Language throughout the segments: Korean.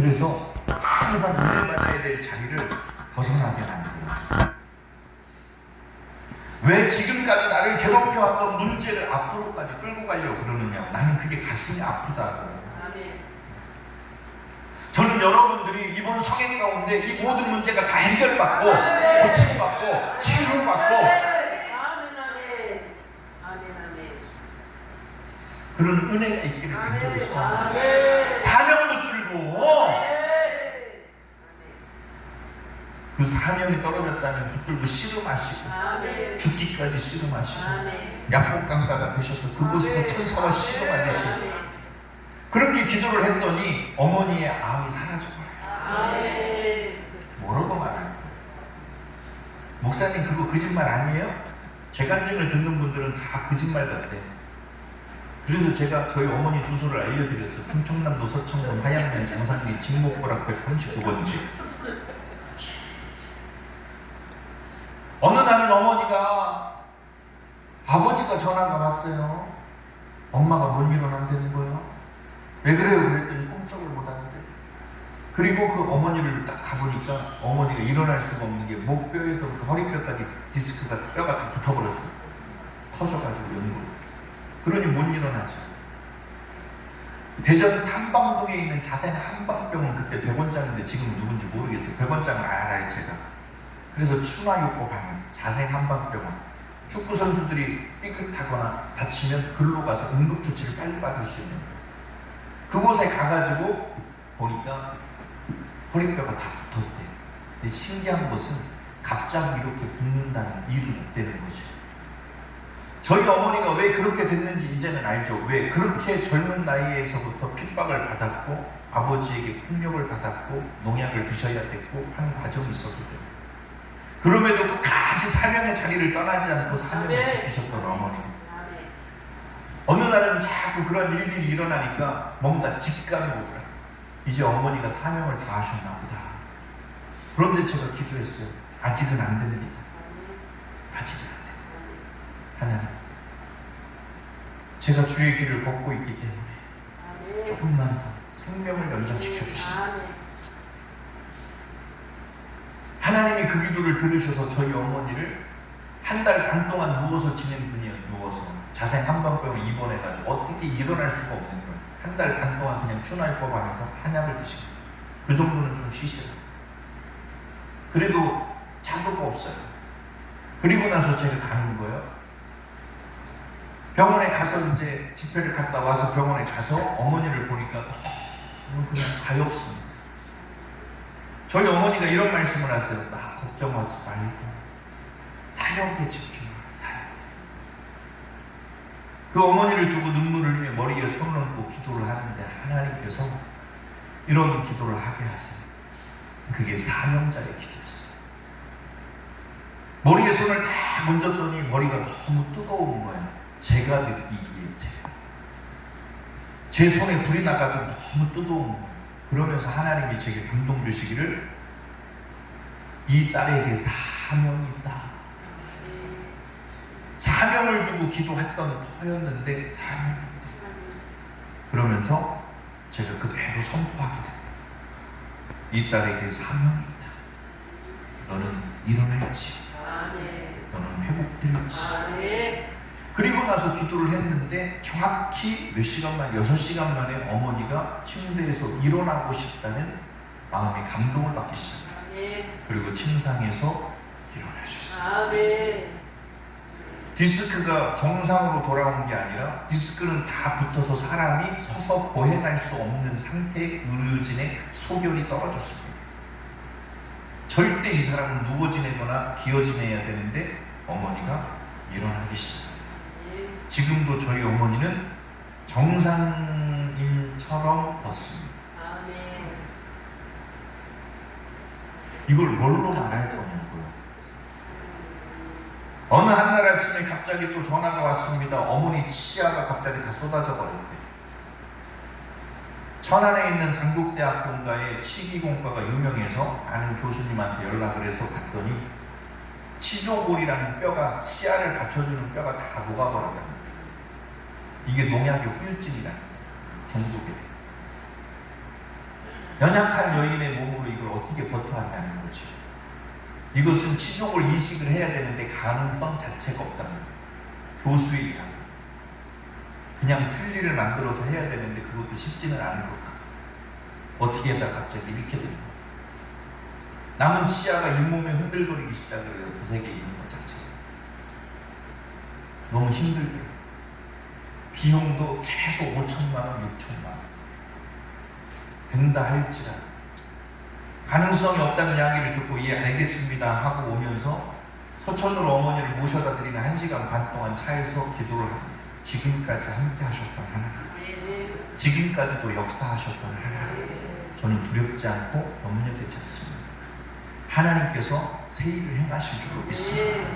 그래서 항상 은혜받아야 될 자리를 벗어나게 만들어요. 왜 지금까지 나를 괴롭혀왔던 문제를 앞으로까지 끌고 가려고 그러느냐고. 나는 그게 가슴이 아프다고. 저는 여러분들이 이번 성행 가운데 이 모든 문제가 다 해결받고 고침받고 치유받고 그런 은혜가 있기를 간절히 소원합니다. 사명 붙들고 그 사명이 떨어졌다면 붙들고 씨름하시고 죽기까지 씨름하시고 약복강가가 되셔서 그곳에서 천사와 씨름하시고 그렇게 기도를 했더니 어머니의 암이 사라져버려요. 뭐라고 말하는 거예요? 목사님 그거 거짓말 아니에요? 제 간증을 듣는 분들은 다 거짓말 같대. 그래서 제가 저희 어머니 주소를 알려드렸어요. 충청남도 서천군 하양면 정상리 진목보락 139번지. 어느 날은 어머니가 아버지가 전화가 왔어요. 엄마가 못 일어난다는 거예요. 왜 그래요? 그랬더니 꿈쩍을 못하는데. 그리고 그 어머니를 딱 가보니까 어머니가 일어날 수가 없는 게 목뼈에서부터 허리뼈까지 디스크가 뼈가 다 붙어버렸어요. 터져가지고 연골. 그러니 못 일어나죠. 대전 탐방동에 있는 자생 한방병원 그때 백원장인데 지금은 누군지 모르겠어요. 백원장을 알아요 제가. 그래서 추마육고 방향 자생 한방병원. 축구 선수들이 삐끗하거나 다치면 글로 가서 응급조치를 빨리 받을 수 있는 거예요. 그곳에 가가지고 보니까 허리뼈가 다 붙었대. 근데 신기한 것은 갑자기 이렇게 붙는다는 일은 없다는 것이에요. 저희 어머니가 왜 그렇게 됐는지 이제는 알죠. 왜 그렇게 젊은 나이에서부터 핍박을 받았고 아버지에게 폭력을 받았고 농약을 드셔야 됐고 하는 과정이 있었기 때문에. 그럼에도 끝까지 사명의 자리를 떠나지 않고 사명을 지키셨던 어머니. 어느 날은 자꾸 그런 일들이 일어나니까 뭔가 직감이 오더라. 이제 어머니가 사명을 다 하셨나 보다. 그런데 제가 기도했어요. 아직은 안 됩니다. 아직은 안 됩니다. 하나님, 제가 주의 길을 걷고 있기 때문에 조금만 더 생명을 연장시켜 주시면. 하나님이 그 기도를 들으셔서 저희 어머니를 한 달 반 동안 누워서 지낸 분이에요. 누워서 자생 한방병원에 입원해가지고 어떻게 일어날 수가 없는 거예요. 한 달 반 동안 그냥 추나이법 하면서 한약을 드시고 그 정도는 좀 쉬시라. 그래도 자도가 없어요. 그리고 나서 제가 가는 거예요. 병원에 가서 이제 집회를 갔다 와서 병원에 가서 어머니를 보니까 너무 그냥 가엾습니다. 저희 어머니가 이런 말씀을 하세요. 나 걱정하지 말고 사역에 집중하라. 사역에. 그 어머니를 두고 눈물을 흘리며 머리에 손을 얹고 기도를 하는데 하나님께서 이런 기도를 하게 하세요. 그게 사명자의 기도였어요. 머리에 손을 딱 얹었더니 머리가 너무 뜨거운 거예요. 제가 느끼기에 제 손에 불이 나가도 너무 뜨거운 거예요. 그러면서 하나님이 제게 감동 주시기를 이 딸에게 사명이 있다. 사명을 두고 기도했던 터였는데 사명이 있다. 그러면서 제가 그대로 선포하게 됩니다. 이 딸에게 사명이 있다. 너는 일어날지. 너는 회복될지. 그리고 나서 기도를 했는데 정확히 몇 시간 만에 6시간 만에 어머니가 침대에서 일어나고 싶다는 마음의 감동을 받기 시작합니다. 그리고 침상에서 일어나셨어요. 디스크가 정상으로 돌아온 게 아니라 디스크는 다 붙어서 사람이 서서 보행할 수 없는 상태의 의료진의 소견이 떨어졌습니다. 절대 이 사람은 누워 지내거나 기어 지내야 되는데 어머니가 일어나기 시작합니다. 지금도 저희 어머니는 정상인처럼 걷습니다. 이걸 뭘로 말할 거냐고요. 어느 한날 아침에 갑자기 또 전화가 왔습니다. 어머니 치아가 갑자기 다 쏟아져 버렸대. 천안에 있는 단국대학교인가에 치기공과가 유명해서 아는 교수님한테 연락을 해서 갔더니 치조골이라는 뼈가 치아를 받쳐주는 뼈가 다 녹아버렸다는 거예요. 이게 농약의 후유증이라는 거예요. 종독에. 연약한 여인의 몸으로 이걸 어떻게 버텨왔냐는 거죠. 이것은 치족을 이식을 해야 되는데 가능성 자체가 없답니다. 교수의 이야기. 그냥 틀니를 만들어서 해야 되는데 그것도 쉽지는 않은 것 같아요. 어떻게 하다 갑자기 이렇게 됩니다. 남은 치아가 잇몸에 흔들거리기 시작을 해요. 두세 개 있는 것 자체가. 너무 힘들고요. 비용도 최소 5천만 원, 6천만 원. 된다 할지라도. 가능성이 없다는 이야기를 듣고 예 알겠습니다 하고 오면서 서천으로 어머니를 모셔다 드리는 1시간 반 동안 차에서 기도를 합니다. 지금까지 함께 하셨던 하나님, 지금까지도 역사하셨던 하나님, 저는 두렵지 않고 염려되지 않습니다. 하나님께서 새 일을 행하실 줄 믿습니다.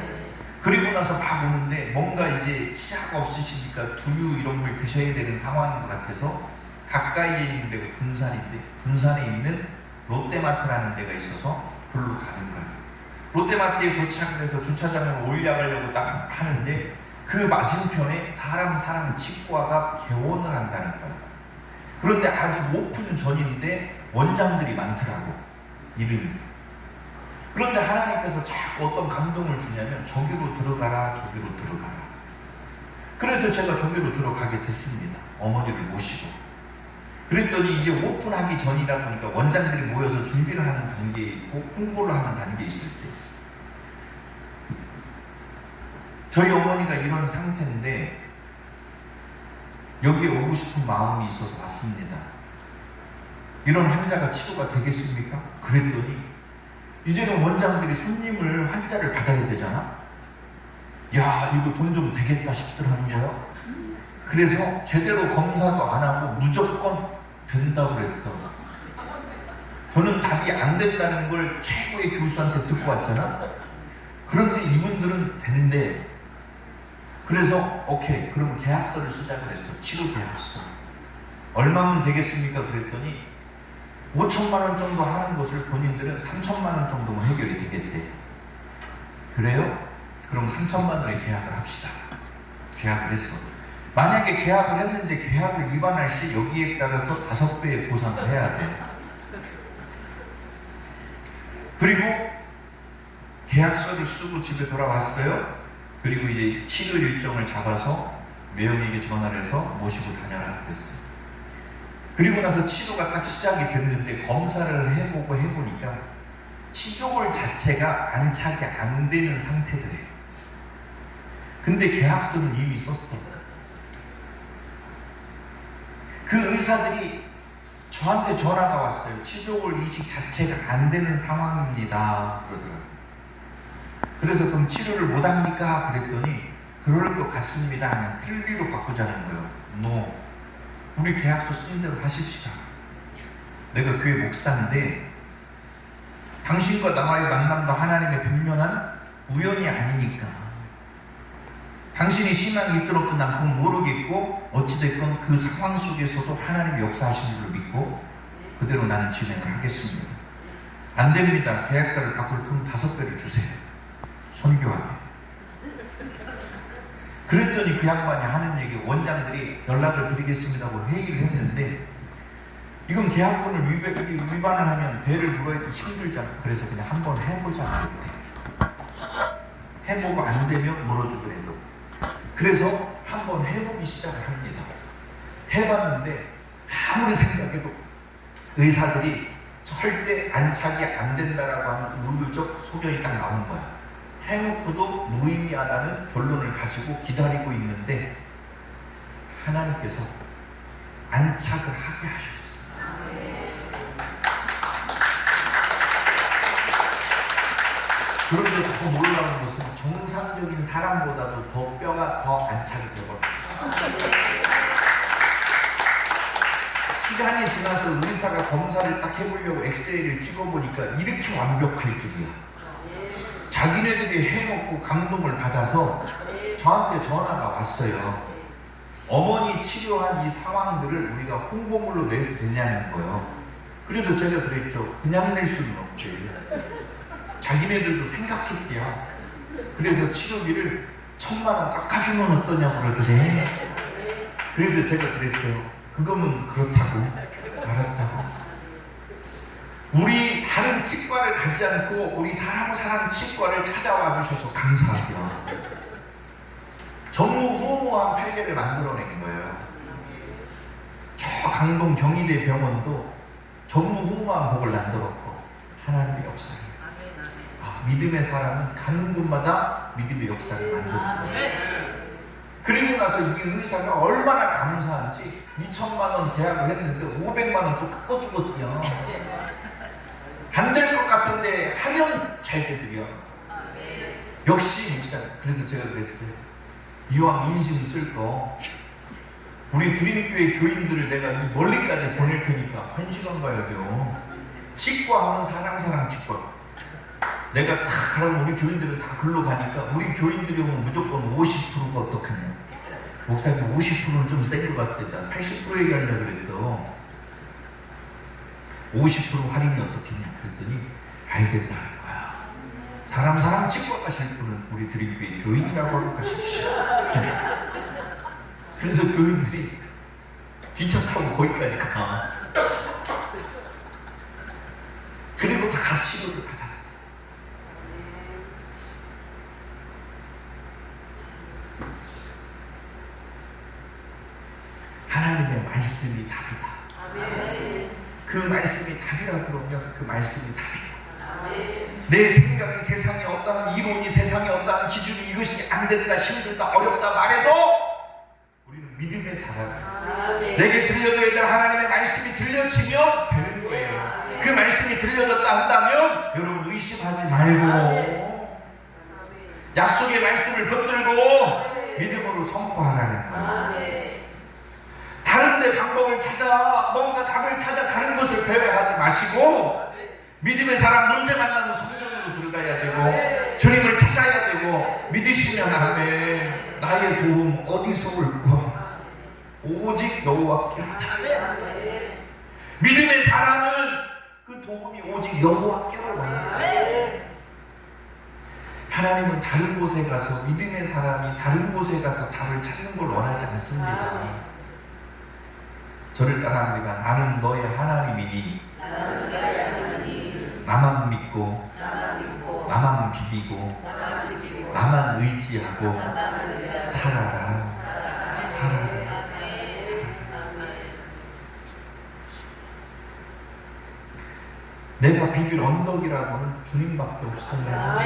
그리고 나서 막 오는데 뭔가 이제 치아가 없으시니까 두유 이런 걸 드셔야 되는 상황인 것 같아서 가까이에 있는 데가 군산인데 군산에 있는 롯데마트라는 데가 있어서 그걸로 가는 거예요. 롯데마트에 도착을 해서 주차장으로 올라가려고 딱 하는데 그 맞은편에 사람 치과가 개원을 한다는 거예요. 그런데 아직 오픈 전인데 원장들이 많더라고, 이름이. 그런데 하나님께서 자꾸 어떤 감동을 주냐면 저기로 들어가라, 저기로 들어가라. 그래서 제가 저기로 들어가게 됐습니다. 어머니를 모시고. 그랬더니 이제 오픈하기 전이다 보니까 원장들이 모여서 준비를 하는 단계에 있고 홍보를 하는 단계에 있을 때 저희 어머니가 이런 상태인데 여기에 오고 싶은 마음이 있어서 왔습니다. 이런 환자가 치료가 되겠습니까? 그랬더니 이제는 원장들이 손님을 환자를 받아야 되잖아. 야, 이거 돈 좀 되겠다 싶더라는 거예요. 그래서 제대로 검사도 안 하고 무조건 된다고 그랬어. 저는 답이 안 된다는 걸 최고의 교수한테 듣고 왔잖아. 그런데 이분들은 된대. 그래서 오케이, 그럼 계약서를 쓰자고 했어. 치료 계약서. 얼마면 되겠습니까? 그랬더니 5천만 원 정도 하는 것을 본인들은 3천만 원 정도면 해결이 되겠대. 그래요? 그럼 3천만 원에 계약을 합시다. 계약을 했어. 만약에 계약을 했는데 계약을 위반할 시 여기에 따라서 5배의 보상을 해야 돼. 그리고 계약서를 쓰고 집에 돌아왔어요. 그리고 이제 치료 일정을 잡아서 매형에게 전화를 해서 모시고 다녀라 그랬어요. 그리고 나서 치료가 딱 시작이 됐는데 검사를 해보니까 치료골 자체가 안착이 안 되는 상태더래요. 근데 계약서는 이미 썼어. 그 의사들이 저한테 전화가 왔어요. 치조골 이식 자체가 안 되는 상황입니다. 그러더라고요. 그래서 그럼 치료를 못 합니까? 그랬더니 그럴 것 같습니다. 그냥 틀니로 바꾸자는 거예요. No. 우리 계약서 쓰는 대로 하십시다. 내가 교회 목사인데 당신과 나와의 만남도 하나님의 분명한 우연이 아니니까. 당신이 신앙이 있도록 난 그건 모르겠고 어찌됐건 그 상황 속에서도 하나님의 역사하신 줄 믿고 그대로 나는 진행을 하겠습니다. 안 됩니다. 계약서를 바꿀 그럼 5배를 주세요. 선교하게. 그랬더니 그 양반이 하는 얘기, 원장들이 연락을 드리겠습니다고 회의를 했는데 이건 계약권을 위반을 하면 배를 물어야지 힘들잖아. 그래서 그냥 한번 해보자. 해보고 안 되면 물어주더라도. 그래서 한번 해보기 시작을 합니다. 해봤는데 아무리 생각해도 의사들이 절대 안착이 안 된다라고 하는 의료적 소견이 딱 나온 거야. 해놓고도 무의미하다는 결론을 가지고 기다리고 있는데 하나님께서 안착을 하게 하셨어요. 그런데 더 놀라운 것은 정상적인 사람보다도 더 뼈가 더 안착이 되거든요. 시간이 지나서 의사가 검사를 딱 해보려고 엑스레이를 찍어보니까 이렇게 완벽할 줄이야. 자기네들이 해놓고 감동을 받아서 저한테 전화가 왔어요. 어머니 치료한 이 상황들을 우리가 홍보물로 내도 되냐는 거예요. 그래서 제가 그랬죠. 그냥 낼 수는 없지. 자기네들도 생각했대요. 그래서 치료비를 1,000만 원 깎아주면 어떠냐고 그러더래. 그래서 제가 그랬어요. 그거면 그렇다고. 알았다고. 우리 다른 치과를 가지 않고 우리 사람 치과를 찾아와 주셔서 감사하고요. 전무후무한 판례를 만들어낸 거예요. 저 강동 경희대 병원도 전무후무한 복을 만들었고 하나님의 역사를. 믿음의 사람은 가는 곳마다 믿음의 역사를 만드는 거예요. 그리고 나서 이 의사가 얼마나 감사한지 2천만 원 계약을 했는데 500만 원 또 깎아주거든요. 안 될 것 같은데 하면 잘 되더래요. 역시 목사. 그래서 제가 그랬어요. 이왕 인심 쓸 거 우리 드림교회 교인들을 내가 이 멀리까지 보낼 테니까 1시간 가야 돼요. 치과하면 사랑 치과. 내가 다 가라면 우리 교인들은 다 글로 가니까 우리 교인들이 오면 무조건 50%가 어떡하냐. 목사님 50%는 좀 센 것 같아. 나 80% 얘기하려고 그랬어. 50% 할인이 어떻겠냐 그랬더니 알겠다 하는 거야. 사람 치과 가실 분은 우리 드림교회 교인이라고 하고 가십시오. 그래서 교인들이 기차 타고 거기까지 가. 그리고 다 치료를 받았어. 하나님의 말씀이 답이다. 그 말씀이 답이라 그러면 그 말씀이 답이다. 내 생각이 세상에 어떠한 이론이 세상에 어떠한 기준이 이것이 안 된다, 힘들다, 어렵다 말해도 우리는 믿음의 사람이에요. 내게 들려줘야 될 하나님의 말씀이 들려지면 되는 거예요. 그 말씀이 들려졌다 한다면 여러분 의심하지 말고 약속의 말씀을 붙들고 믿음으로 선포하라는 거예요. 다른데 방법을 찾아 뭔가 답을 찾아 다른 것을 배회하지 마시고 믿음의 사람 문제 만나는 성전으로 들어가야 되고 주님을 찾아야 되고 믿으시면 아멘. 나의 도움 어디서 올까? 오직 여호와께로다. 믿음의 사람은 그 도움이 오직 여호와께로 와요. 하나님은 다른 곳에 가서 믿음의 사람이 다른 곳에 가서 답을 찾는 걸 원하지 않습니다. 저를 따라합니다. 나는 너의 하나님이니 나만 믿고 나만 비비고 나만 의지하고 살아라. 내가 비빌 언덕이라고는 주님밖에 없어요.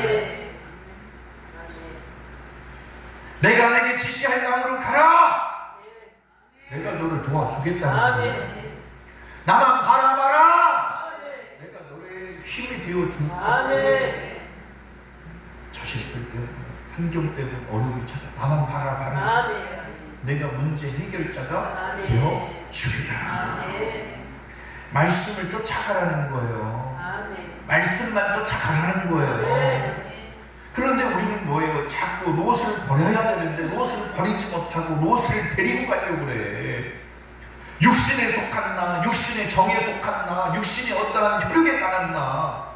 내가 내게 지시할 나무로 가라. 내가 너를 도와주겠다는 거예요. 나만 바라봐라. 내가 너의 힘이 되어줄까. 자식들 때문에 환경 때문에 어려움이 찾아 나만 바라봐라. 내가 문제 해결자가 되어주리라. 말씀을 쫓아가라는 거예요. 말씀만 쫓아가라는 거예요. 그런데 우리는 뭐예요? 자꾸 롯을 버려야 되는데 롯을 버리지 못하고 롯을 데리고 가려고 그래. 육신에 속한 나, 육신의 정에 속한 나, 육신의 어떠한 혈육에 관한 나,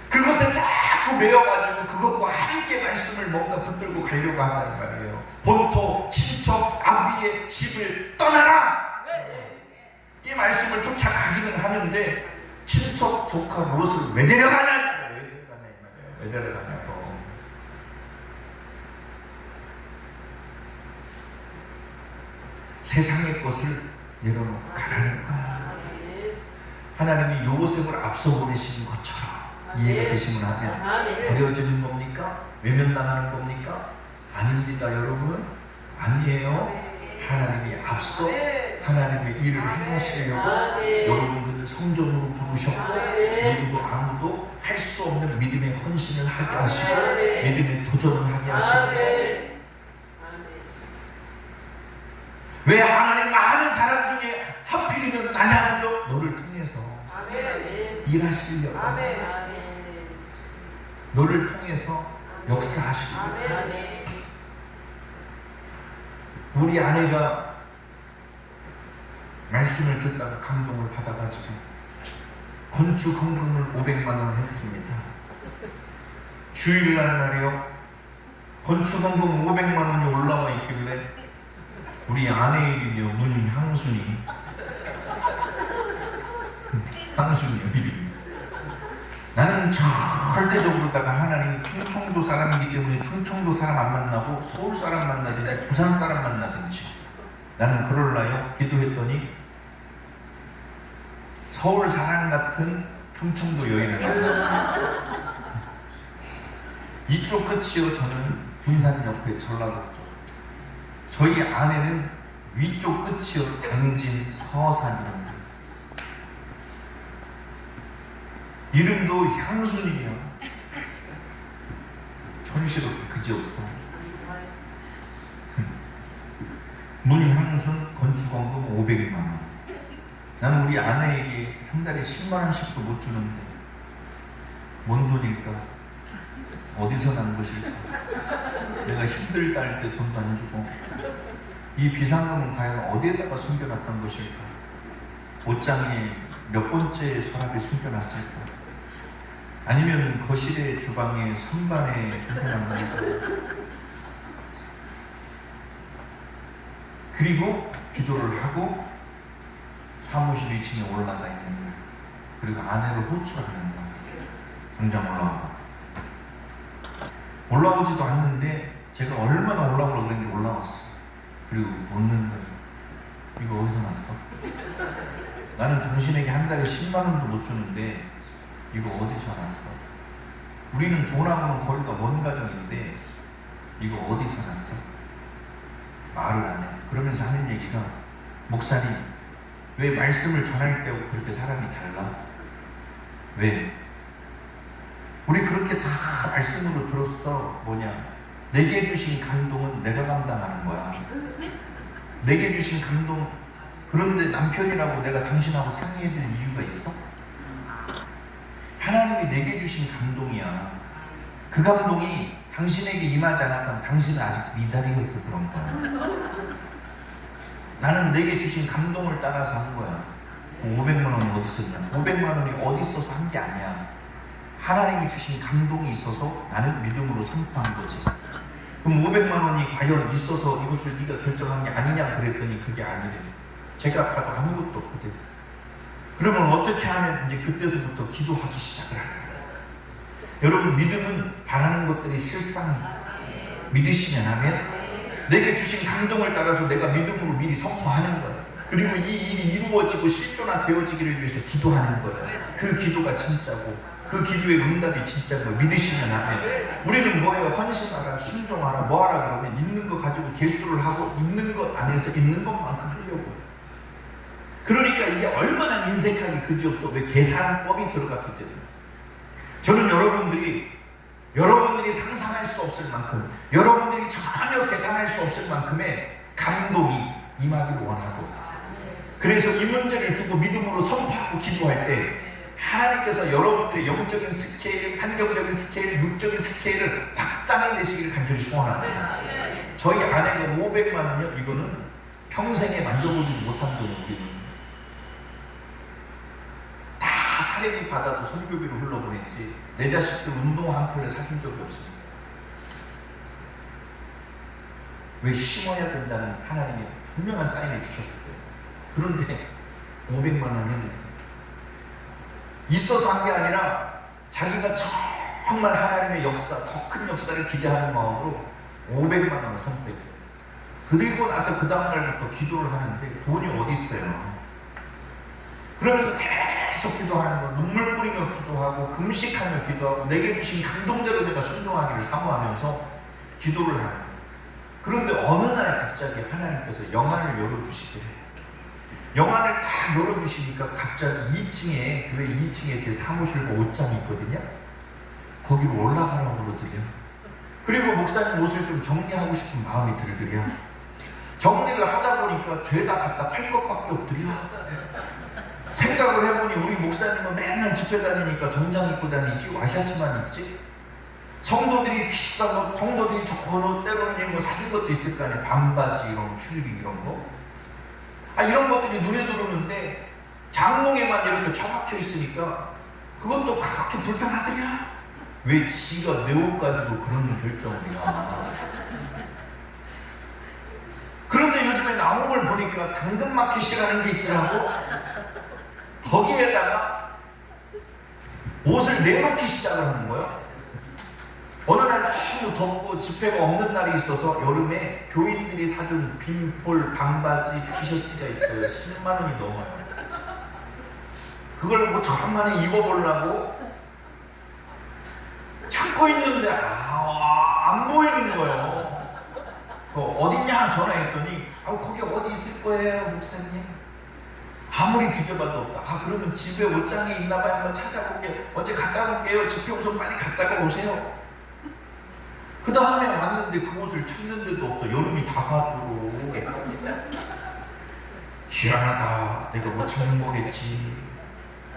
그것에 자꾸 매여가지고 그것과 함께 말씀을 뭔가 붙들고 가려고 한다는 말이에요. 본토, 친척, 아비의 집을 떠나라. 이 말씀을 쫓아가기는 하는데 친척, 조카, 롯을 왜 데려가냐? 왜 데려가냐고. 세상의 것을 내려놓고 가라는 거야. 하나님이 요셉을 앞서 보내시는 것처럼 이해가 되시면 하면 버려지는 겁니까? 외면당하는 겁니까? 아닙니다 여러분. 아니에요. 하나님이 앞서 하나님의 일을 행하시려고 여러분들을 성전으로 부르셨고 누구도 아무도 할 수 없는 믿음의 헌신을 하게 하시고 믿음의 도전을 하게 하시고. 왜 하나님 많은 사람 중에 하필이면 나냐고요? 너를 통해서 일하시려고, 너를 통해서 역사하시려고. 우리 아내가 말씀을 듣다가 감동을 받아가지고 건축 헌금을 500만 원 했습니다. 주일날 말이요. 건축 헌금 500만 원이 올라와 있길래 우리 아내 이름이요. 문향순이 향순이요 이름이. 나는 절대적으로다가 하나님이 충청도 사람이기 때문에 충청도 사람 안 만나고 서울 사람 만나든지 부산 사람 만나든지 나는 그럴라요 기도했더니 서울 사람 같은 충청도 여인을 만났다. 이쪽 끝이요 저는 군산 옆에 전라도 쪽. 저희 아내는 위쪽 끝이요 당진 서산 이런 데. 이름도 향순이야. 촌스럽게 그지없어. 문향순 건축원금 500만원. 나는 우리 아내에게 한 달에 10만원씩도 못 주는데 뭔 돈일까? 어디서 난 것일까? 내가 힘들다 할 때 돈도 안 주고 이 비상금은 과연 어디에다가 숨겨놨던 것일까? 옷장에 몇 번째 서랍에 숨겨놨을까? 아니면 거실에 주방에 선반에 숨겨놨는가? 그리고 기도를 하고 사무실 2층에 올라가 있는 거야. 그리고 아내를 호출하는 거야. 당장 올라오지도 않는데 제가 얼마나 올라오려고 그랬는데 올라왔어. 그리고 묻는 거야. 이거 어디서 났어? 나는 당신에게 한 달에 10만원도 못 주는데 이거 어디서 났어? 우리는 돈하고는 거리가 먼 가정인데 이거 어디서 났어? 말을 안 해. 그러면서 하는 얘기가 목사님 왜 말씀을 전할 때하고 그렇게 사람이 달라? 왜? 우리 그렇게 다 말씀으로 들었어. 뭐냐? 내게 주신 감동은 내가 감당하는 거야. 내게 주신 감동. 그런데 남편이라고 내가 당신하고 상의해야 될 이유가 있어? 하나님이 내게 주신 감동이야. 그 감동이 당신에게 임하지 않았다면 당신은 아직 미달이고 있어 그런 거야. 나는 내게 주신 감동을 따라서 한 거야. 500만 원이 어디 있었냐? 500만 원이 어디 있어서 한 게 아니야. 하나님이 주신 감동이 있어서 나는 믿음으로 선포한 거지. 그럼 500만 원이 과연 있어서 이것을 네가 결정한 게 아니냐 그랬더니 그게 아니래. 제가 봐도 아무것도 없거든. 그러면 어떻게 하면 이제 그때서부터 기도하기 시작을 할까요? 여러분 믿음은 바라는 것들이 실상이다. 믿으시면 하면 내게 주신 감동을 따라서 내가 믿음으로 미리 선포하는 거예요. 그리고 이 일이 이루어지고 실존화되어지기를 위해서 기도하는 거예요. 그 기도가 진짜고 그 기도의 응답이 진짜고 믿으시면 하면 우리는 뭐예요? 헌신하라, 순종하라, 뭐하라 그러면 있는 거 가지고 개수를 하고 있는 것 안에서 있는 것만큼 하려고. 그러니까 이게 얼마나 인색하게 그지없어. 왜 계산법이 들어갔기 때문에. 저는 여러분들이 상상할 수 없을 만큼, 여러분들이 전혀 계산할 수 없을 만큼의 감동이 임하기를 원하고, 그래서 이 문제를 두고 믿음으로 선포하고 기도할 때 하나님께서 여러분들의 영적인 스케일, 환경적인 스케일, 육적인 스케일을 확장해내시기를 간절히 소원합니다. 저희 아내가 500만 원이요? 이거는 평생에 만져보지 못한 돈이에요. 우리는 다 사례비 받아도 선교비로 흘러보냈지 내 자식들 운동 한 켤레 사준 적이 없습니다. 왜 심어야 된다는 하나님의 분명한 사인을 주셨기 때문에. 그런데 500만 원 했네. 있어서 한 게 아니라 자기가 정말 하나님의 역사, 더 큰 역사를 기대하는 마음으로 500만 원을 선포했대요. 그리고 나서 그 다음날부터 기도를 하는데 돈이 어디 있어요. 그러면서 계속 기도하는 거, 눈물 뿌리며 기도하고 금식하며 기도하고 내게 주신 감동대로 내가 순종하기를 사모하면서 기도를 하는 거예요. 그런데 어느 날 갑자기 하나님께서 영안을 열어주시게 돼요. 영안을 딱 열어주시니까 갑자기 2층에, 교회 2층에 제 사무실과 옷장이 있거든요. 거기로 올라가라고 그러더래요. 그리고 목사님 옷을 좀 정리하고 싶은 마음이 들더래요. 정리를 하다 보니까 죄다 갖다 팔 것밖에 없더래요. 생각을 해보니 우리 목사님은 맨날 집회 다니니까 정장 입고 다니지 와셔츠만 입지. 성도들이 비싼 거, 성도들이 좋은 옷 때로는 뭐 사준 것도 있을 거 아니에요. 반바지 이런 튜닝 이런 거. 이런 것들이 눈에 들어오는데 장롱에만 이렇게 처박혀 있으니까 그것도 그렇게 불편하더냐? 왜 지가 내 옷 가지고 그런 결정을 해야? 그런데 요즘에 나온 걸 보니까 당근마켓이라는 게 있더라고. 거기에다가 옷을 내놓기 시작하는 거예요. 어느 날 너무 덥고 집회가 없는 날이 있어서 여름에 교인들이 사준 빈폴 반바지 티셔츠가 있어요. 10만 원이 넘어요. 그걸 뭐 천만에 입어보려고 찾고 있는데 안 보이는 거예요. 어딨냐 전화했더니 거기 어디 있을 거예요 목사님. 아무리 뒤져봐도 없다. 그러면 집에 옷장에 있나봐요. 한번 찾아볼게요. 언제 갔다 올게요. 집회 우선 빨리 갔다가 오세요. 그 다음에 왔는데 그 옷을 찾는데도 없어. 여름이 다 가도록. 희한하다. 내가 못 찾는 거겠지.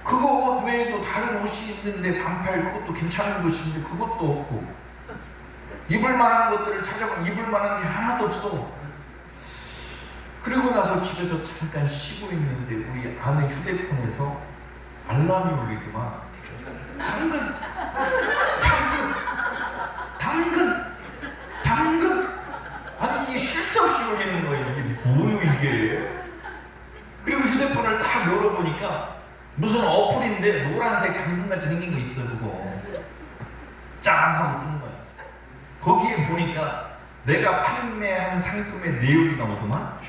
그거 옷 외에도 다른 옷이 있는데 반팔 그것도 괜찮은 것인데 그것도 없고, 입을 만한 것들을 찾아보면 입을 만한 게 하나도 없어. 그리고 나서 집에서 잠깐 쉬고 있는데 우리 아내 휴대폰에서 알람이 울리더만. 당근! 당근! 당근! 당근! 아니 이게 쉴 새 없이 울리는 거예요. 이게 뭐요 이게? 그리고 휴대폰을 딱 열어보니까 무슨 어플인데 노란색 당근같이 생긴 거 있어. 그거 짠 하고 뜬 거야. 거기에 보니까 내가 판매한 상품의 내용이 나오더만.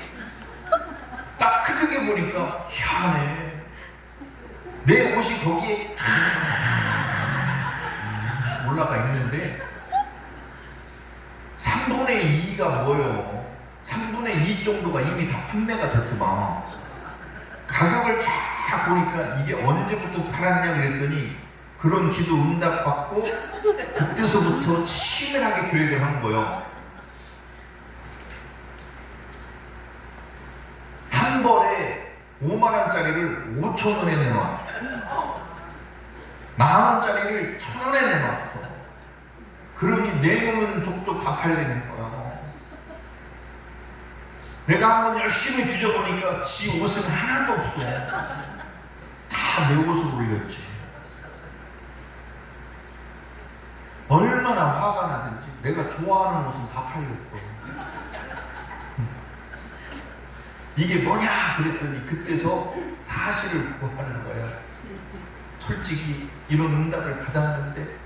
딱 클릭해 보니까 희한해. 내 옷이 거기에 올라가 있는데 3분의 2가 뭐예요? 3분의 2 정도가 이미 다 판매가 됐더만. 가격을 쫙 보니까 이게 언제부터 팔았냐 그랬더니 그런 기도 응답받고 그때서부터 치밀하게 계획을 한 거예요. 한 벌에 5만 원짜리를 5천 원에 내놔. 만 원짜리를 1,000원에 내놨어. 그러니 내놓은 족족 다 팔리는 거야. 내가 한번 열심히 뒤져보니까 지 옷은 하나도 없어. 다 내 옷을 올렸지. 얼마나 화가 나든지 내가 좋아하는 옷은 다 팔렸어. 이게 뭐냐 그랬더니 그때서 사실을 구하는 거야. 솔직히 이런 응답을 받았는데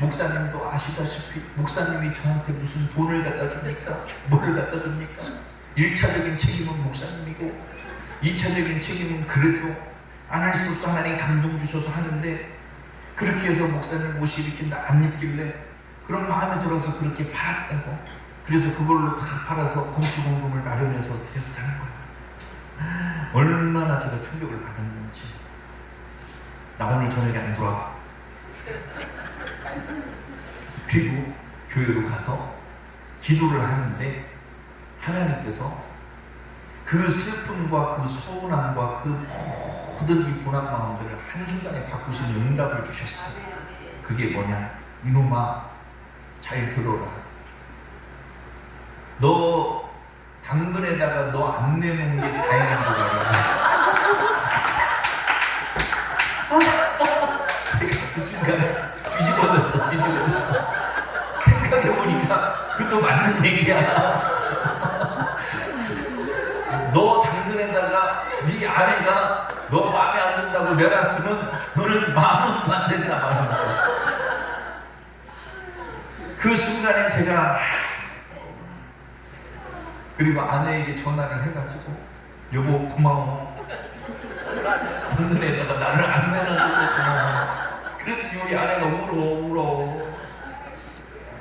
목사님도 아시다시피 목사님이 저한테 무슨 돈을 갖다 줍니까? 뭐를 갖다 줍니까? 1차적인 책임은 목사님이고 2차적인 책임은 그래도 안 할 수 없어 하나님 감동 주셔서 하는데, 그렇게 해서 목사님 옷이 이렇게 안 입길래 그런 마음에 들어서 그렇게 팔았다고. 그래서 그걸로 다 팔아서 공치공금을 마련해서 드렸다는 거야. 얼마나 제가 충격을 받았는지. 나 오늘 저녁에 안 돌아가. 그리고 교회로 가서 기도를 하는데 하나님께서 그 슬픔과 그 서운함과 그 모든 이 고난 마음들을 한순간에 바꾸시는 응답을 주셨어. 그게 뭐냐? 이놈아 잘 들어라. 너 당근에다가 너 안 내놓은 게 다행인 줄 알아. 제가 그 순간에 뒤집어졌어. 생각해보니까 그것도 맞는 얘기야. 너 당근에다가 네 아내가 너 마음에 안 든다고 내놨으면 너는 10,000원도 안 된다 말하는 거야. 그 순간에 제가 그리고 아내에게 전화를 해가지고 여보 고마워. 당근에다가 나를 안 내놔줘서 고마워. 그랬더니 우리 아내가 울어.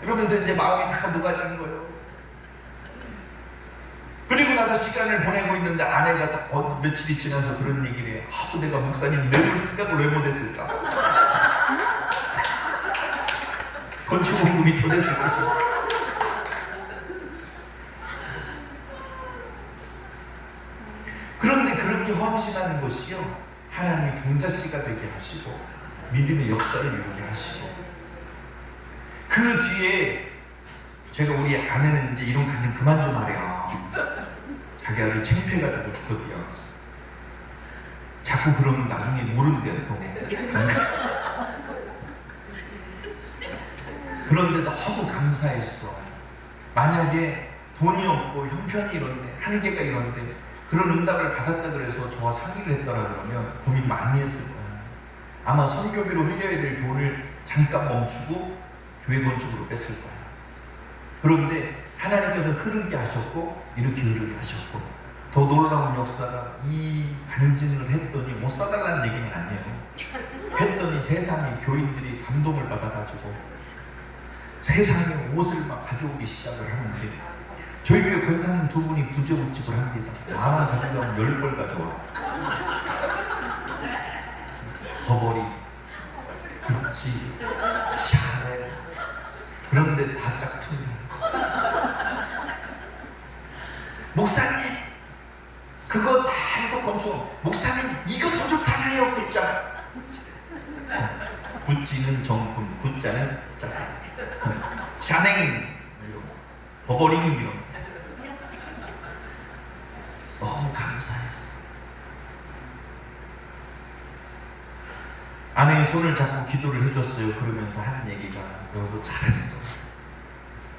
그러면서 이제 마음이 다 녹아진 거예요. 그리고 나서 시간을 보내고 있는데 아내가 딱 며칠이 지나서 그런 얘기를 해. 내가 목사님 내볼 생각을 왜 못했을까? 건축공금이 더 됐을 것이다. 그런데 그렇게 헌신하는 것이요, 하나님이 동자씨가 되게 하시고 믿음의 역사를 이루게 하시고, 그 뒤에 제가 우리 아내는 이제 이런 간증 그만 좀 하래요. 자기 아들 창피해가지고 죽었대요. 자꾸 그러면 나중에 모른대요 또. 그런데 너무 감사했어. 만약에 돈이 없고 형편이 이런데 한계가 이런데 그런 응답을 받았다 그래서 저와 상의를 했더라 그러면 고민 많이 했을 거야. 아마 선교비로 흘려야 될 돈을 잠깐 멈추고 교회 건축으로 뺐을 거야. 그런데 하나님께서 흐르게 하셨고 이렇게 흐르게 하셨고, 더 놀라운 역사가 이 간증을 했더니 못 사달라는 얘기는 아니에요. 했더니 세상에 교인들이 감동을 받아가지고 세상에 옷을 막 가져오기 시작을 하는데, 저희 교회 권사님 두 분이 부재우집을 합니다. 10,000원 가져가면 10벌 가져와. 버버리, 구찌, 샤넬, 그런데 다 짝퉁이에요. 목사님 그거 다 해서 건축, 목사님 이거 더 좋잖아요. 굿자. 구찌는 정품, 굿자는 짜. 샤넬, 버버리는 이런 거. 너무 감사했어. 아내의 손을 잡고 기도를 해줬어요. 그러면서 한 얘기가, 여보 잘했어.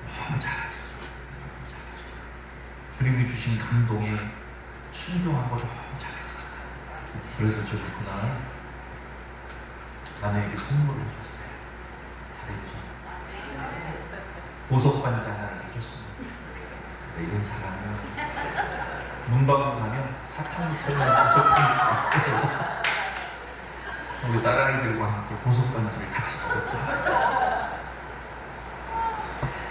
너무 잘했어. 너무 잘했어. 주님이 주신 감동에 순종하고 너무 잘했어. 그래서 저도 그날 아내에게 선물을 해줬어요. 잘했죠. 보석 반지 하나를 사줬습니다. 제가 이런 사람은 문방구 가면 사탕부터 보석 반지 다 있어요. 우리 딸아이들과 함께 보석 반지를 같이 먹었다.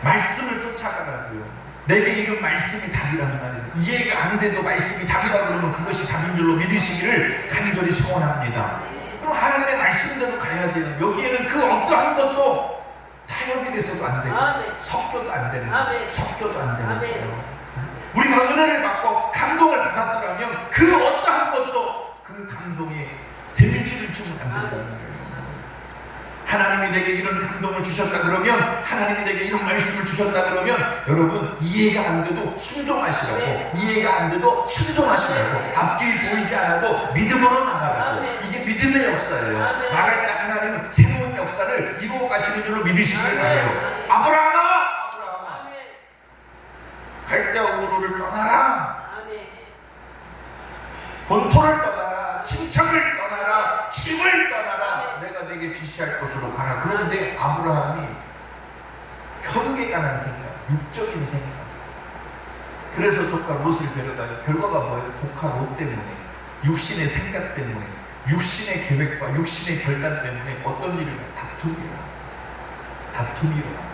말씀을 쫓아가라고요. 내게 이런 말씀이 답이라는 말이에요. 이해가 안 돼도 말씀이 답이라 그러면 그것이 답인 줄로 믿으시기를 간절히 소원합니다. 그럼 하나님의 말씀대로 가야 돼요. 여기에는 그 어떠한 것도 타협이 돼서도 안 되고 섞여도 안 되는 거예요. 섞여도 안 되는 거예요. 우리가 은혜를 받고 감동을 받았더라면 그 어떠한 것도 그 감동에 데미지를 주면 안 된다는 거예요. 하나님이 내게 이런 감동을 주셨다 그러면, 하나님이 내게 이런 말씀을 주셨다 그러면, 여러분 이해가 안 돼도 순종하시라고, 이해가 안 돼도 순종하시라고, 앞길이 보이지 않아도 믿음으로 나가라고. 이게 믿음의 역사예요. 말할 때 하나님은 새로운 역사를 이루어 가시는 줄로 믿으시길 바라요. 아브라함아, 갈대아 우르를 떠나라. 본토를 떠나라. 친척을 떠나라. 집을 떠나라. 내가 내게 지시할 곳으로 가라. 그런데 아브라함이 현혹에 관한 생각, 육적인 생각. 그래서 조카 롯을 데려가요. 결과가 뭐예요? 조카 롯 때문에, 육신의 생각 때문에, 육신의 계획과 육신의 결단 때문에 어떤 일이 일어나요? 다툼이 일어나요.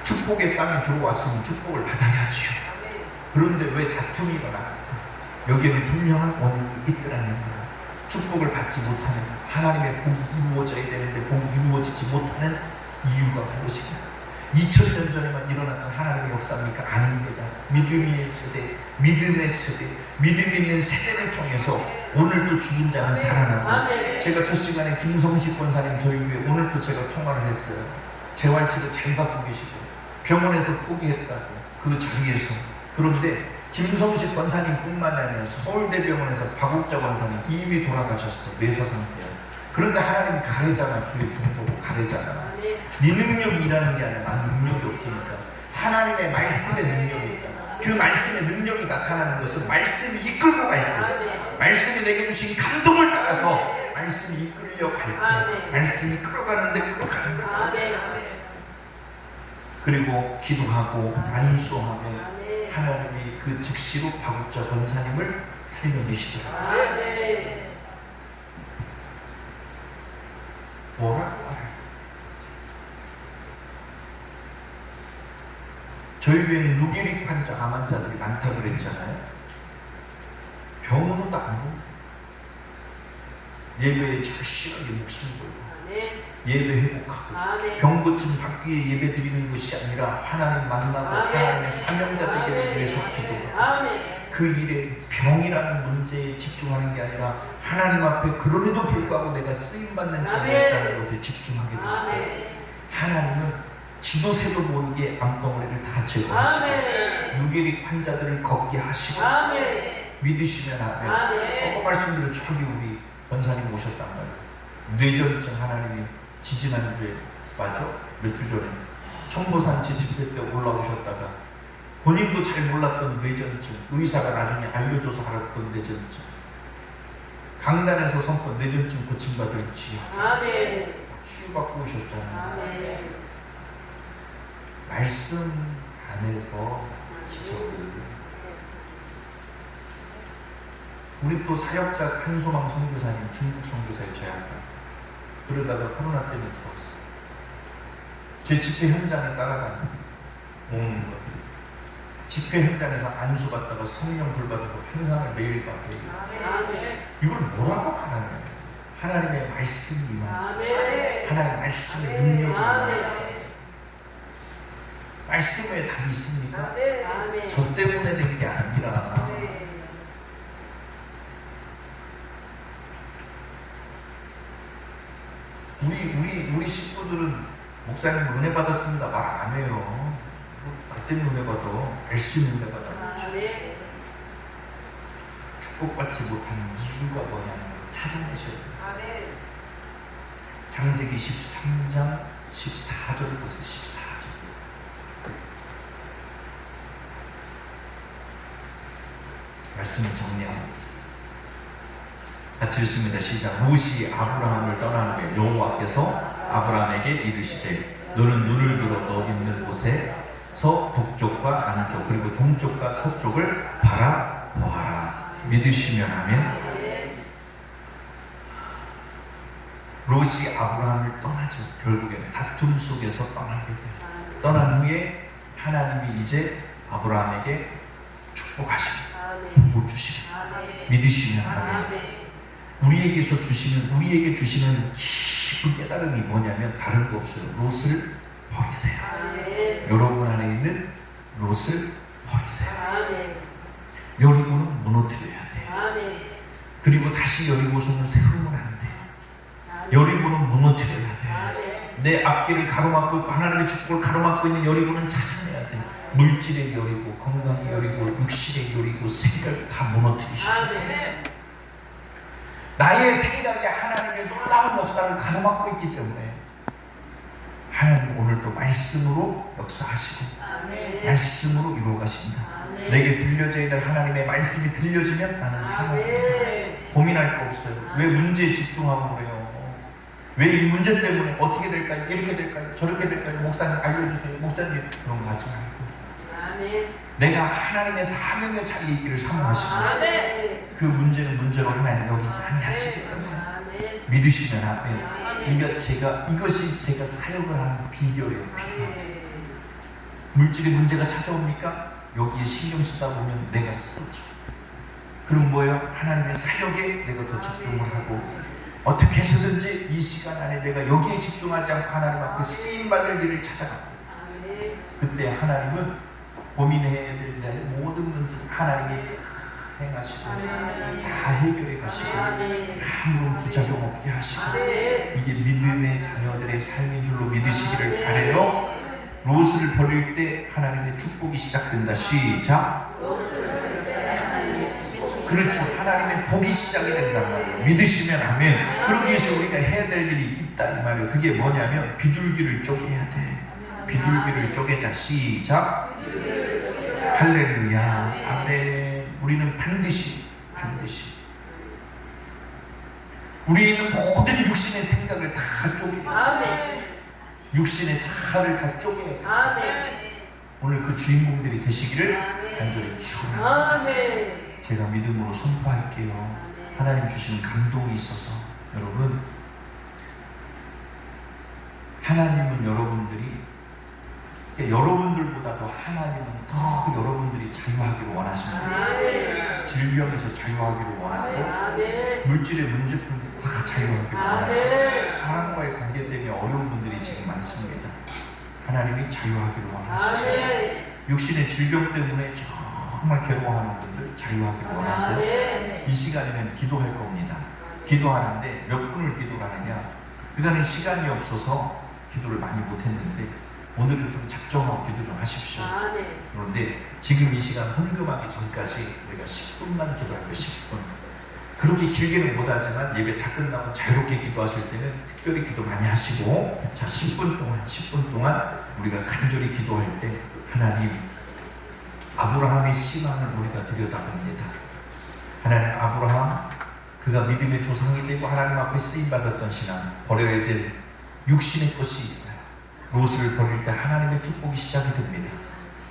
축복의 땅에 들어왔으면 축복을 받아야지요. 그런데 왜 다툼이 일어납니까? 여기에는 분명한 원인이 있더라는 거예요. 축복을 받지 못하는, 하나님의 복이 이루어져야 되는데 복이 이루어지지 못하는 이유가 무엇입니까? 2000년 전에만 일어났던 하나님의 역사입니까? 아닙니다. 믿음의 세대, 믿음의 세대, 믿음 있는 세대를 통해서 오늘도 죽은 자는 살아나고, 제가 첫 시간에 김성식 권사님 저희 교회 오늘도 제가 통화를 했어요. 재활치료 잘 받고 계시고 병원에서 포기했다고, 그 자리에서. 그런데 김성식 권사님 뿐만 아니라 서울대병원에서 박옥자 권사님 이미 돌아가셨어요. 뇌사 상태예요. 그런데 하나님이 가래잖아. 주의 종보고 가래잖아. 네 능력이 일하는 게 아니라 난 능력이 없으니까 하나님의 말씀의 능력이 있다. 그 말씀의 능력이 나타나는 것은 말씀이 이끌고 갈 때, 말씀이 내게 주신 감동을 따라서 말씀이 이끌려 갈 때, 말씀이 끌어가는데 끌어가는 거야. 그리고 기도하고 안수하면 하나님이 그 즉시로 박옥자 권사님을 살려내시더라고요. 뭐라고 말해요? 저희 교회는 루게릭 환자, 암 환자들이 많다고 그랬잖아요. 병원도 안 봅니다. 예배에 절실하게 목숨 걸고 예배 회복하고, 병 고침 받기 위해 예배 드리는 것이 아니라 하나님 만나고 하나님의 사명자 되기를 위해서 기도하고, 그 일에 병이라는 문제에 집중하는 게 아니라 하나님 앞에 그럼에도 불구하고 내가 쓰임받는 자가 있다는 것에 집중하게 되고, 하나님은 지도새도 모르게 암덩어리를 다 제거하시고 누게릭 환자들을 걷게 하시고 믿으시면 아멘. 아까 말씀드린 저기 우리 권사님 오셨단 말이에요. 뇌전증 하나님이 지지난주에 맞죠? 몇 주 전에 청보산체 집회 때 올라오셨다가 본인도 잘 몰랐던 뇌전증, 의사가 나중에 알려줘서 알았던 뇌전증, 강단에서 선포 뇌전증 고침받을 치유. 아멘. 치유받고 오셨잖아요. 아멘. 말씀 안에서 기적을. 우리 또 사역자 한소망 선교사님 중국 선교사에 제약한 그러다가 코로나 때문에 들어왔어. 제 집회 현장에 따라다니고 오는 거. 집회 현장에서 안수받다가 성령 불받아서 환상을 매일 받고 아멘. 이걸 뭐라고 말하냐? 하나님의 말씀이 임하는 아멘. 하나님의 말씀의 능력이 아멘. 임하는 말씀에 답이 있습니까? 아멘. 저 때문에 된 게 아니라 아멘. 우리 식구들은 목사님 은혜 받았습니다 말 안 해요. 나 때문에 은혜 받아. 말씀 은혜 받아. 아멘. 축복받지 못하는 이유가 뭐냐는 걸 찾아내셔야 돼요. 아멘. 창세기 13장 14절 보세요. 14절. 말씀을 정리합니다. 같이 읽습니다. 시작. 롯이 아브라함을 떠난 후에 여호와께서 아브라함에게 이르시되 너는 눈을 들어 너 있는 곳에서 북쪽과 남쪽 그리고 동쪽과 서쪽을 바라보아라. 믿으시면 아멘. 롯이 아브라함을 떠나죠. 결국에는 다툼 속에서 떠나게 돼요. 떠난 후에 하나님이 이제 아브라함에게 축복하십니다. 복을 주십니다. 믿으시면 아멘. 우리에게서 주시는 우리에게 주시는 깊은 깨달음이 뭐냐면 다른 거 없어요. 롯을 버리세요. 여러분 안에 있는 롯을 버리세요. 여리고는 무너뜨려야 돼요. 그리고 다시 여리고성을 세우면 안 돼요. 여리고는 무너뜨려야 돼요. 내 앞길을 가로막고 있고 하나님의 축복을 가로막고 있는 여리고는 찾아내야 돼요. 물질의 여리고, 건강의 여리고, 육신의 여리고, 생각이 다 무너뜨리셔야 돼요. 나의 생각에 하나님의 놀라운 역사를 가로막고 있기 때문에 하나님 오늘도 말씀으로 역사하시고 말씀으로 이루어가십니다. 내게 들려져야 될 하나님의 말씀이 들려지면 나는 사모합니다. 고민할 거 없어요. 왜 문제에 집중하고 그래요? 왜 이 문제 때문에 어떻게 될까요? 이렇게 될까요? 저렇게 될까요? 목사님 알려주세요. 목사님 그런 거 하지 말고 내가 하나님의 사명의 자리에 있기를 사모하시고 그 문제는 문제로 하나님 여기지 아니하시기 때문에 믿으시면 아멘. 이것이 제가 사역을 하는 비결이에요. 물질의 문제가 찾아오니까 여기에 신경 쓰다 보면 내가 쓰러져. 그럼 뭐예요? 하나님의 사역에 내가 더 집중을 하고 어떻게 해서든지 이 시간 안에 내가 여기에 집중하지 않고 하나님 앞에 쓰임받을 일을 찾아갑니다. 그때 하나님은 고민해야 될 내 모든 문제 하나님이 행하시고 다 해결해 가시고 아무런 부작용 없게 하시고 이게 믿음의 자녀들의 삶인 줄로 믿으시기를 바라요. 롯을 버릴 때 하나님의 축복이 시작된다. 시작. 그렇죠. 하나님의 복이 시작이 된단 말이에요. 믿으시면 아멘. 그러기 위해서 우리가 해야 될 일이 있다 이 말이에요. 그게 뭐냐면 비둘기를 쪼개야 돼. 비둘기를 쪼개자. 시작. 할렐루야. 아멘. 우리는 반드시 우리에 있는 모든 육신의 생각을 다 쪼개야 돼. 육신의 자아를 다 쪼개야 돼. 오늘 그 주인공들이 되시기를 간절히 축원합니다. 제가 믿음으로 선포할게요. 하나님 주시는 감동이 있어서 여러분, 하나님은 여러분들보다도 하나님은 더 여러분들이 자유하기를 원하십니다. 질병에서 자유하기를 원하고 물질의 문제 때문에 다 자유하기를 원하고 사람과의 관계 때문에 어려운 분들이 지금 많습니다. 하나님이 자유하기를 원하십니다. 육신의 질병 때문에 정말 괴로워하는 분들 자유하기를 원하세요. 이 시간에는 기도할 겁니다. 기도하는데 몇 분을 기도를 하느냐? 그간에 시간이 없어서 기도를 많이 못했는데 오늘은 좀 작정하고 기도 좀 하십시오. 그런데 지금 이 시간 헌금하기 전까지 우리가 10분만 기도할 거예요. 10분. 그렇게 길게는 못하지만 예배 다 끝나고 자유롭게 기도하실 때는 특별히 기도 많이 하시고, 자 10분 동안 우리가 간절히 기도할 때 하나님, 아브라함의 신앙을 우리가 들여다봅니다. 하나님, 아브라함 그가 믿음의 조상이 되고 하나님 앞에 쓰임받았던 신앙, 버려야 될 육신의 것이 있어요. 롯을 버릴 때 하나님의 축복이 시작이 됩니다.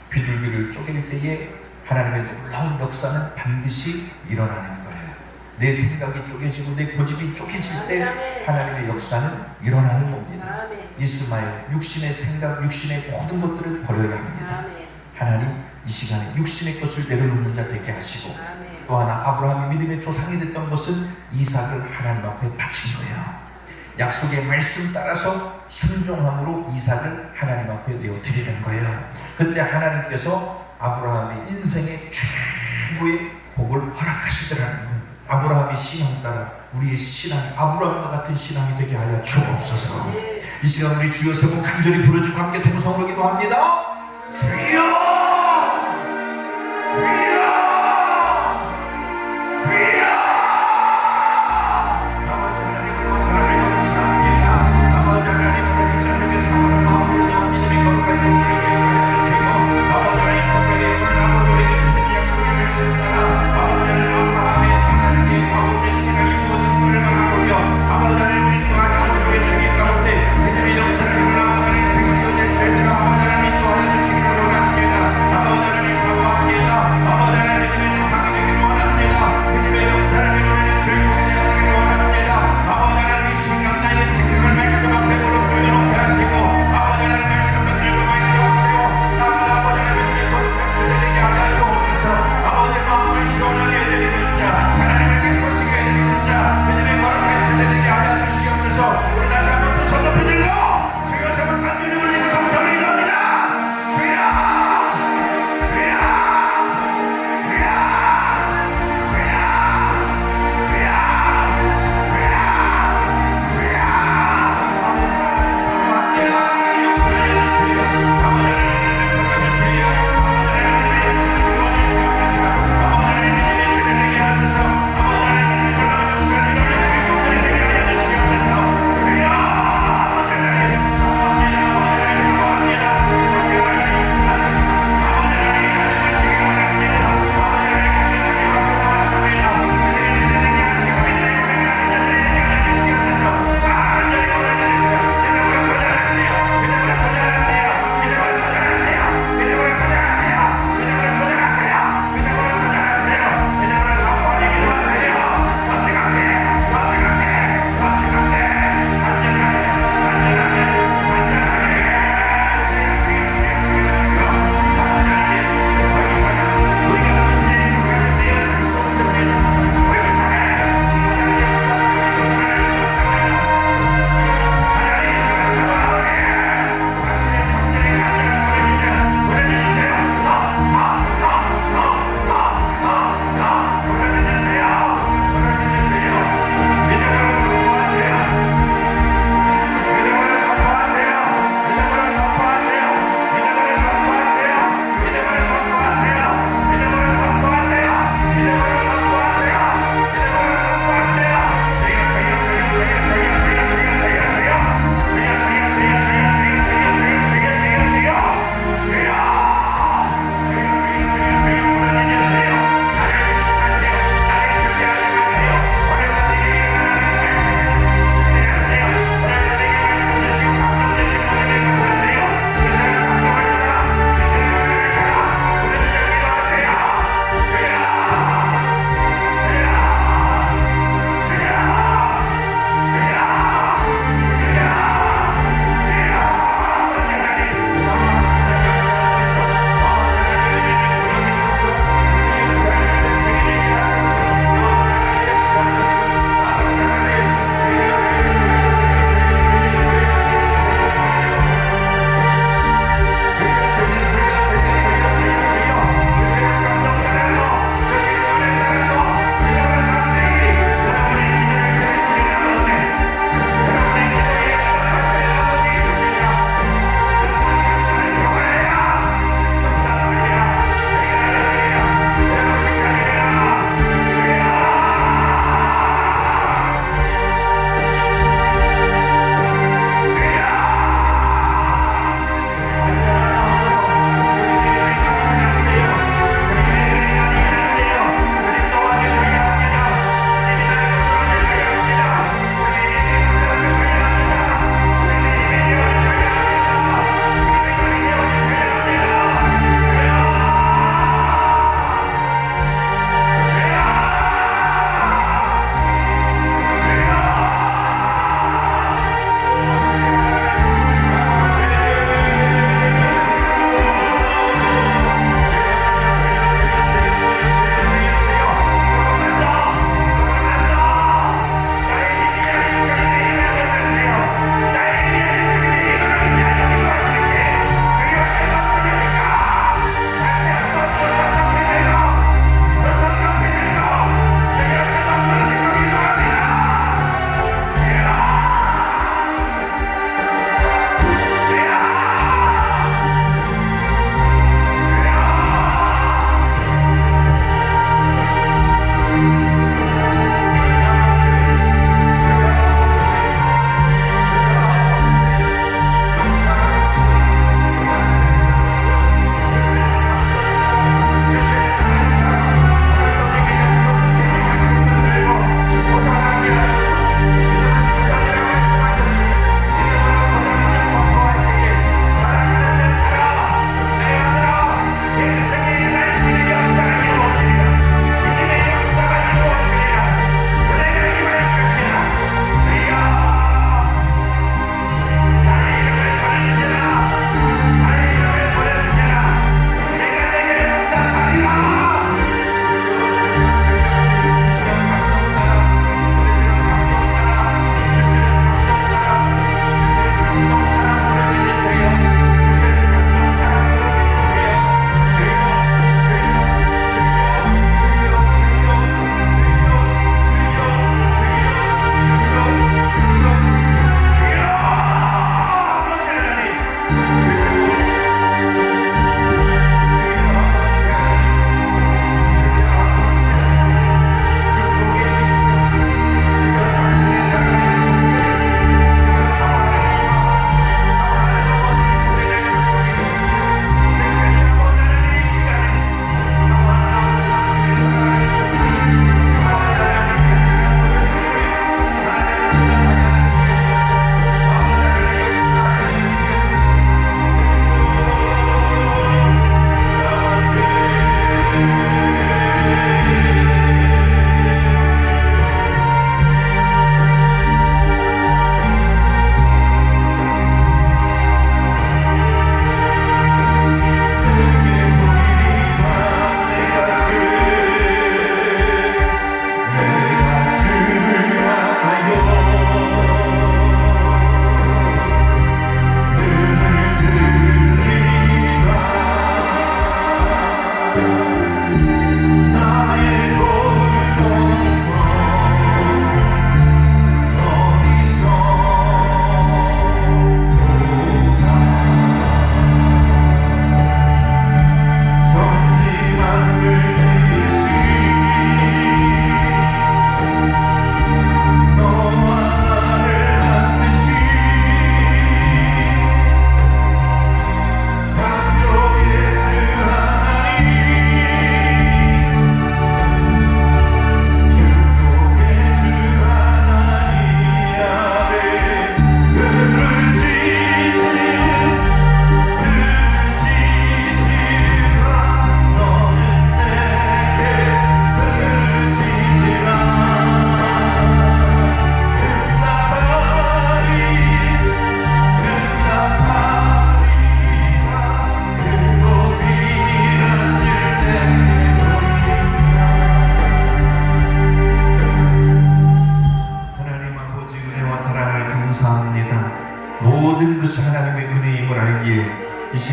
비둘기를 쪼갤 때에 하나님의 놀라운 역사는 반드시 일어나는 거예요. 내 생각이 쪼개지고 내 고집이 쪼개질 때 하나님의 역사는 일어나는 겁니다. 아멘. 이스마엘, 육신의 생각, 육신의 모든 것들을 버려야 합니다. 아멘. 하나님 이 시간에 육신의 것을 내려놓는 자 되게 하시고, 아멘. 또 하나 아브라함이 믿음의 조상이 됐던 것은 이삭을 하나님 앞에 바친 거예요. 약속의 말씀 따라서 순종함으로 이삭을 하나님 앞에 내어드리는 거예요. 그때 하나님께서 아브라함의 인생의 최고의 복을 허락하시더라는 거예요. 아브라함의 신앙 따라 우리의 신앙이 아브라함과 같은 신앙이 되게 하여 주옵소서. 이 시간 우리 주여 세 번 간절히 부르짖고 함께 동성으로 기도합니다. 주여! 주여! 주여! 아버지 하나님과 사랑을 감사합니다. 아버지 하나님을 이 저녁에 사랑을 마음으로 나온 믿음의 거룩한 종들에게 하여 주시고, 아버지 하나님 특별히 오늘 아버지에게 주신 약속의 말씀 따라 아버지 하나님 아브라함의 생각이 아버지의 시간이 무엇인가를 바라보며 아버지 하나님 우리 또한 아버지의 생각 가운데 믿음의 역사를 일어나 아버지 하나님 생각이 되실 때라 아버지 하나님 인도하여 주시기를 원합니다. 아버지 하나님 사모합니다.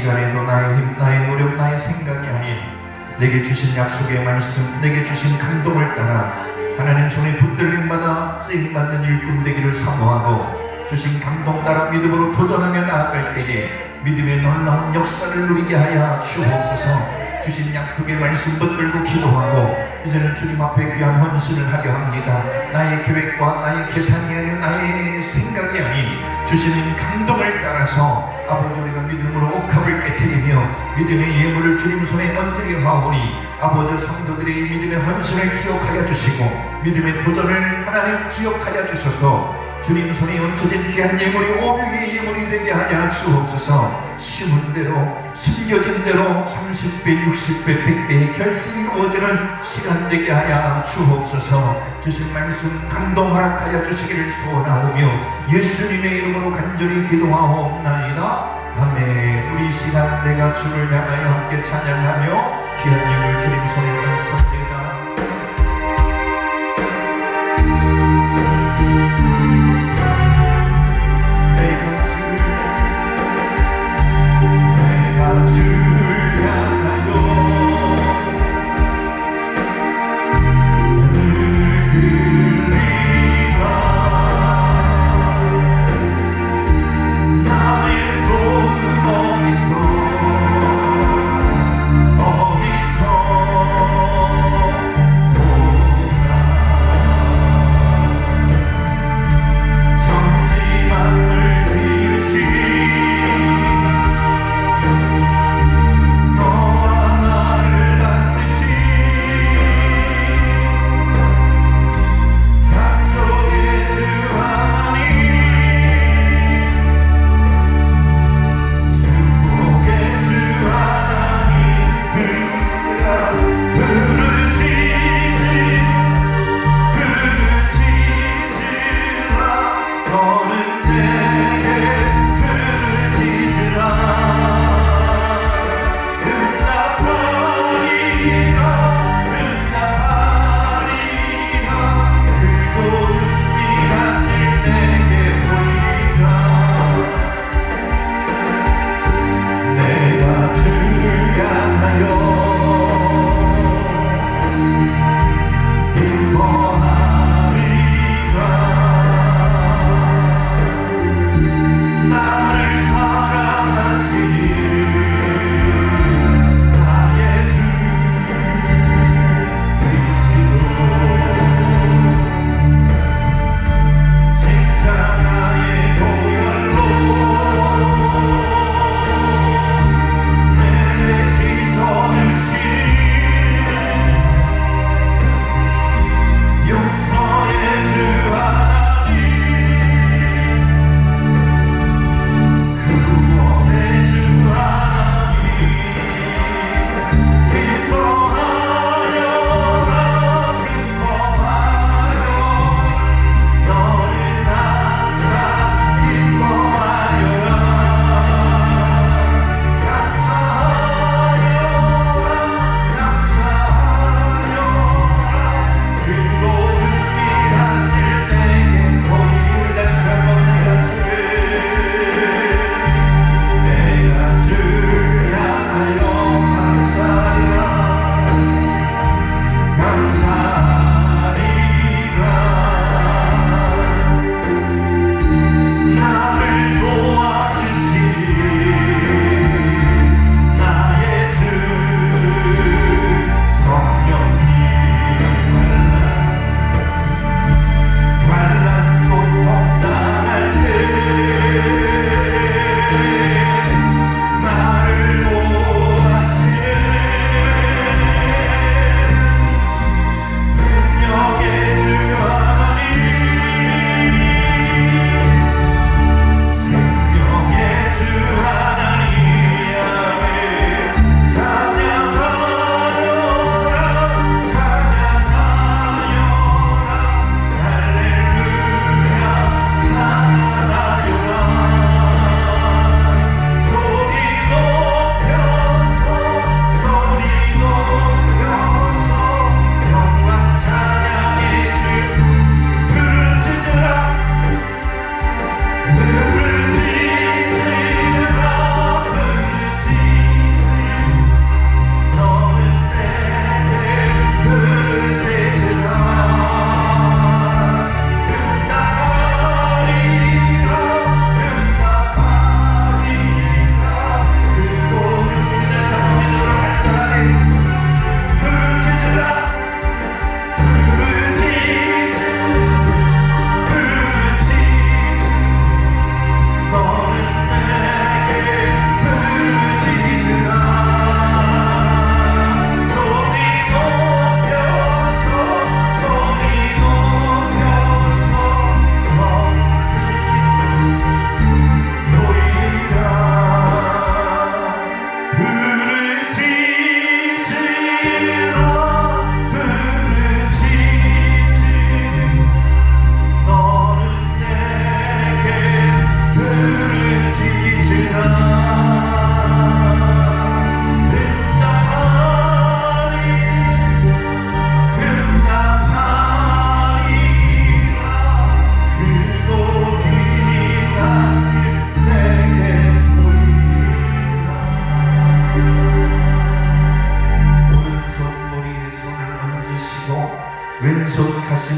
시간에도 나의 힘, 나의 노력, 나의 생각이 아닌 내게 주신 약속의 말씀, 내게 주신 감동을 따라 하나님 손에 붙들림받아 쓰임받는 일꾼 되기를 사모하고 주신 감동 따라 믿음으로 도전하며 나아갈 때에 믿음의 놀라운 역사를 누리게 하여 주옵소서. 주신 약속의 말씀 붙들고 기도하고 이제는 주님 앞에 귀한 헌신을 하려 합니다. 나의 계획과 나의 계산이 아닌 나의 생각이 아닌 주시는 감동을 따라서 아버지 우리가 믿음으로 옥합을 깨뜨리며 믿음의 예물을 주님 손에 얹으려 하오니 아버지 성도들의 믿음의 헌신을 기억하여 주시고 믿음의 도전을 하나님 기억하여 주셔서 주님 손에 얹혀진 귀한 예물이 오병의 예물이 되게 하여 주옵소서. 심은 대로 심겨진 대로 30배 60배 100배의 결승이 이루어지는 시간 되게 하여 주옵소서. 주신 말씀 감동 허락하여 주시기를 소원하오며 예수님의 이름으로 간절히 기도하옵나이다. 아멘. 우리 이 시간 내가 주를 향하여 함께 찬양하며 귀한 예물 주님 손에 얹습니다. 어디서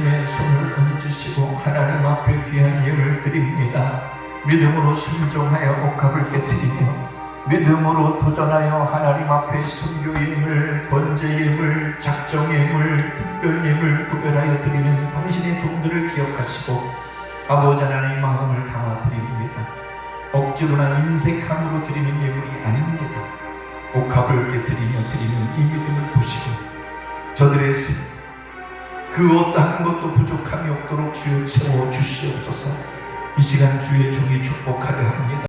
가슴에 손을 얹으시고 하나님 앞에 귀한 예물 드립니다. 믿음으로 순종하여 옥합을 깨뜨리며 믿음으로 도전하여 하나님 앞에 순교 예물, 번제 예물, 작정 예물, 특별 예물 구별하여 드리는 당신의 종들을 기억하시고 아버지 하나님 마음을 담아 드립니다. 억지로나 인색함으로 드리는 예물이 아닙니다. 옥합을 깨뜨리며 드리는 이 믿음을 보시고 저들의 그 어떠한 것도 부족함이 없도록 주여 채워 주시옵소서. 이 시간 주의 종이 축복하려 합니다.